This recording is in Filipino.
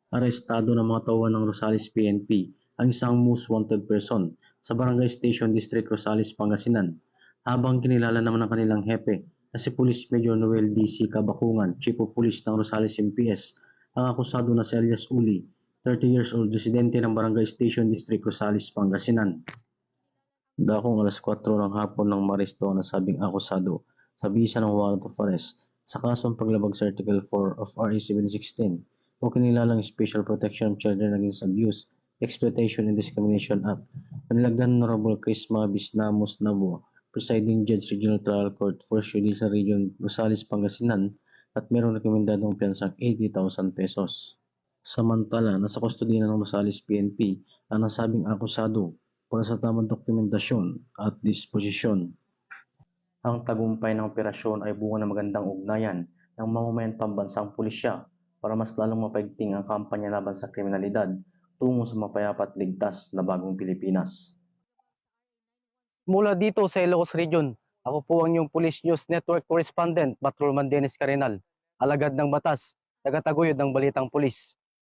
Arestado ng mga tauhan ng Rosales PNP ang isang most wanted person sa Barangay Station District Rosales, Pangasinan, habang kinilala naman ng kanilang hepe na si Police Major Noel D.C. Kabakungan, Chief of Police ng Rosales MPS, ang akusado na si alias Uli, 30 years old, residente ng Barangay Station District Rosales, Pangasinan. Dakong alas 4 ng hapon nang maresto ang nasabing akusado sa bisa ng warrant of arrest sa kasong paglabag sa Article 4 of RA 716 o kinilalang Special Protection of Children Against Abuse, Exploitation and Discrimination Act. Panilagdan Honorable Crisma Bisnamos Nabo, Presiding Judge Regional Trial Court, 1st Judicial Region, Rosales, Pangasinan, at mayroong rekomendadong piyansang 80,000 pesos. Samantala, nasa kustodiya ng Rosales PNP ang nasabing akusado para sa tamang dokumentasyon at disposisyon. Ang tagumpay ng operasyon ay bunga ng magandang ugnayan ng mamamayang pambansang pulisya para mas lalong mapaigting ang kampanya laban sa kriminalidad tungo sa mapayapa at ligtas na bagong Pilipinas. Mula dito sa Ilocos Region, ako po ang inyong Police News Network Correspondent, Patrolman Dennis Carenal, alagad ng batas, tagataguyod ng Balitang Pulis.